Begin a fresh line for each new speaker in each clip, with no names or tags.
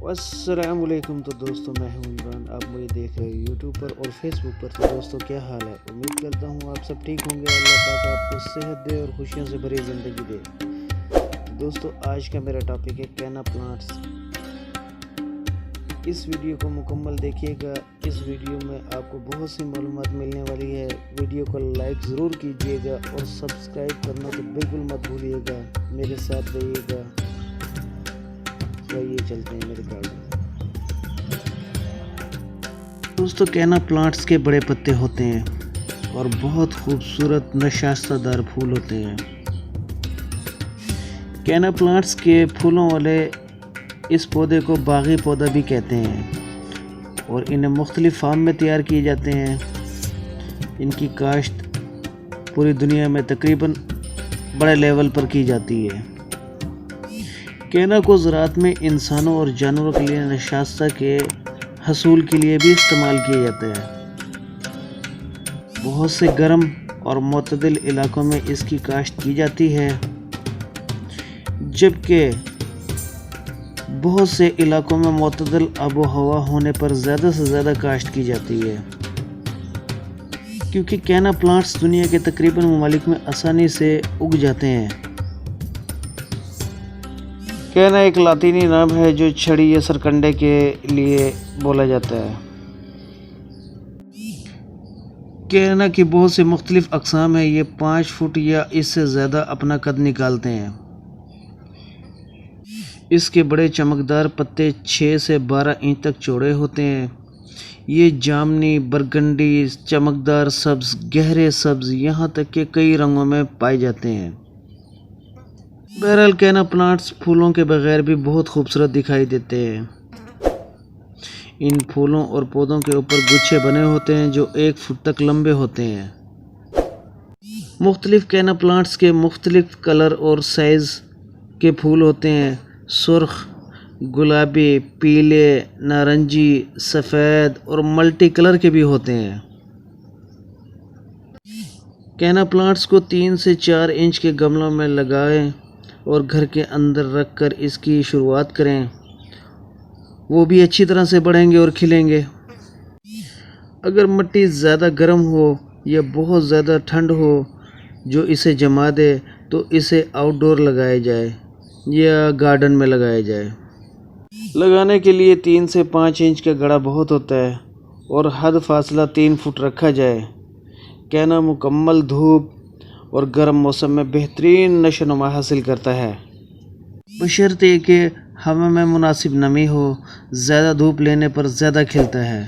السلام علیکم۔ تو دوستوں میں ہوں عمران، آپ مجھے دیکھ رہے ہیں یوٹیوب پر اور فیس بک پر۔ تو دوستوں کیا حال ہے؟ امید کرتا ہوں آپ سب ٹھیک ہوں گے۔ اللہ پاک آپ کو صحت دے اور خوشیوں سے بھری زندگی دے۔ دوستوں آج کا میرا ٹاپک ہے کینا پلانٹس۔ اس ویڈیو کو مکمل دیکھیے گا۔ اس ویڈیو میں آپ کو بہت سی معلومات ملنے والی ہے۔ ویڈیو کو لائک ضرور کیجیے گا اور سبسکرائب کرنا تو بالکل مت بھولیے گا۔ میرے ساتھ رہیے گا۔ یہ چلتے ہیں میرے گارڈن۔ دوستوں کینا پلانٹس کے بڑے پتے ہوتے ہیں اور بہت خوبصورت نشاستہ دار پھول ہوتے ہیں۔ کینا پلانٹس کے پھولوں والے اس پودے کو باغی پودا بھی کہتے ہیں اور انہیں مختلف فارم میں تیار کیے جاتے ہیں۔ ان کی کاشت پوری دنیا میں تقریباً بڑے لیول پر کی جاتی ہے۔ کینا کو زراعت میں انسانوں اور جانوروں کے لیے نشاستہ کے حصول کے لیے بھی استعمال کیا جاتا ہے۔ بہت سے گرم اور معتدل علاقوں میں اس کی کاشت کی جاتی ہے، جبکہ بہت سے علاقوں میں معتدل آب و ہوا ہونے پر زیادہ سے زیادہ کاشت کی جاتی ہے۔ کیونکہ کینا پلانٹس دنیا کے تقریباً ممالک میں آسانی سے اگ جاتے ہیں۔ کینا ایک لاطینی نام ہے جو چھڑی یا سرکنڈے کے لیے بولا جاتا ہے۔ کینا کی بہت سے مختلف اقسام ہیں۔ یہ 5 فٹ یا اس سے زیادہ اپنا قد نکالتے ہیں۔ اس کے بڑے چمکدار پتے 6 سے 12 انچ تک چوڑے ہوتے ہیں۔ یہ جامنی، برگنڈی، چمکدار سبز، گہرے سبز، یہاں تک کہ کئی رنگوں میں پائے جاتے ہیں۔ بہرحال کینا پلانٹس پھولوں کے بغیر بھی بہت خوبصورت دکھائی دیتے ہیں۔ ان پھولوں اور پودوں کے اوپر گچھے بنے ہوتے ہیں جو 1 فٹ تک لمبے ہوتے ہیں۔ مختلف کینا پلانٹس کے مختلف کلر اور سائز کے پھول ہوتے ہیں۔ سرخ، گلابی، پیلے، نارنجی، سفید اور ملٹی کلر کے بھی ہوتے ہیں۔ کینا پلانٹس کو 3 سے 4 انچ کے گملوں میں لگائیں اور گھر کے اندر رکھ کر اس کی شروعات کریں۔ وہ بھی اچھی طرح سے بڑھیں گے اور کھلیں گے۔ اگر مٹی زیادہ گرم ہو یا بہت زیادہ ٹھنڈ ہو جو اسے جما دے تو اسے آؤٹ ڈور لگایا جائے یا گارڈن میں لگایا جائے۔ لگانے کے لیے 3 سے 5 انچ کا گڑھا بہت ہوتا ہے اور حد فاصلہ 3 فٹ رکھا جائے۔ کینا مکمل دھوپ اور گرم موسم میں بہترین نشو و نما حاصل کرتا ہے، بشرطے کہ ہوا میں مناسب نمی ہو۔ زیادہ دھوپ لینے پر زیادہ کھلتا ہے۔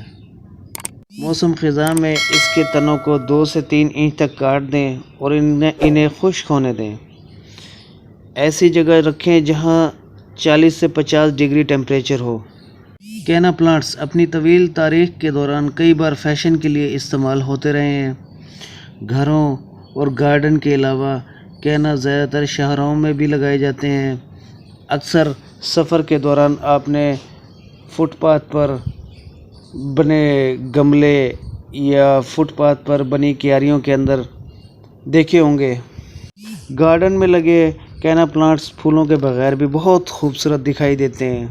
موسم خزاں میں اس کے تنوں کو 2 سے 3 انچ تک کاٹ دیں اور انہیں خشک ہونے دیں۔ ایسی جگہ رکھیں جہاں 40 سے 50 ڈگری ٹیمپریچر ہو۔ کینا پلانٹس اپنی طویل تاریخ کے دوران کئی بار فیشن کے لیے استعمال ہوتے رہے ہیں۔ گھروں اور گارڈن کے علاوہ کینا زیادہ تر شہروں میں بھی لگائے جاتے ہیں۔ اکثر سفر کے دوران آپ نے فٹ پاتھ پر بنے گملے یا فٹ پاتھ پر بنی کیاریوں کے اندر دیکھے ہوں گے۔ گارڈن میں لگے کینا پلانٹس پھولوں کے بغیر بھی بہت خوبصورت دکھائی دیتے ہیں۔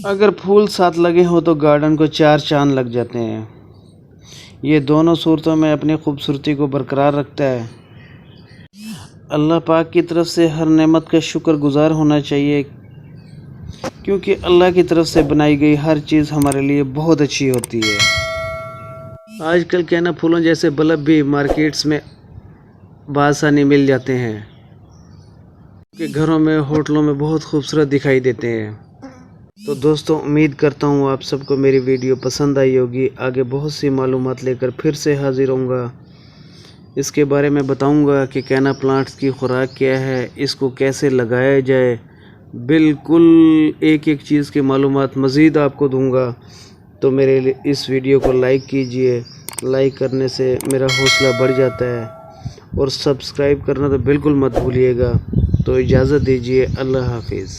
اگر پھول ساتھ لگے ہوں تو گارڈن کو 4 چاند لگ جاتے ہیں۔ یہ دونوں صورتوں میں اپنی خوبصورتی کو برقرار رکھتا ہے۔ اللہ پاک کی طرف سے ہر نعمت کا شکر گزار ہونا چاہیے، کیونکہ اللہ کی طرف سے بنائی گئی ہر چیز ہمارے لیے بہت اچھی ہوتی ہے۔ آج کل کینا پھولوں جیسے بلب بھی مارکیٹس میں بآسانی مل جاتے ہیں، کہ گھروں میں، ہوٹلوں میں بہت خوبصورت دکھائی دیتے ہیں۔ تو دوستوں امید کرتا ہوں آپ سب کو میری ویڈیو پسند آئی ہوگی۔ آگے بہت سی معلومات لے کر پھر سے حاضر ہوں گا۔ اس کے بارے میں بتاؤں گا کہ کینا پلانٹس کی خوراک کیا ہے، اس کو کیسے لگایا جائے، بالکل ایک ایک چیز کی معلومات مزید آپ کو دوں گا۔ تو میرے اس ویڈیو کو لائک کیجئے۔ لائک کرنے سے میرا حوصلہ بڑھ جاتا ہے اور سبسکرائب کرنا تو بالکل مت بھولیے گا۔ تو اجازت دیجیے، اللہ حافظ۔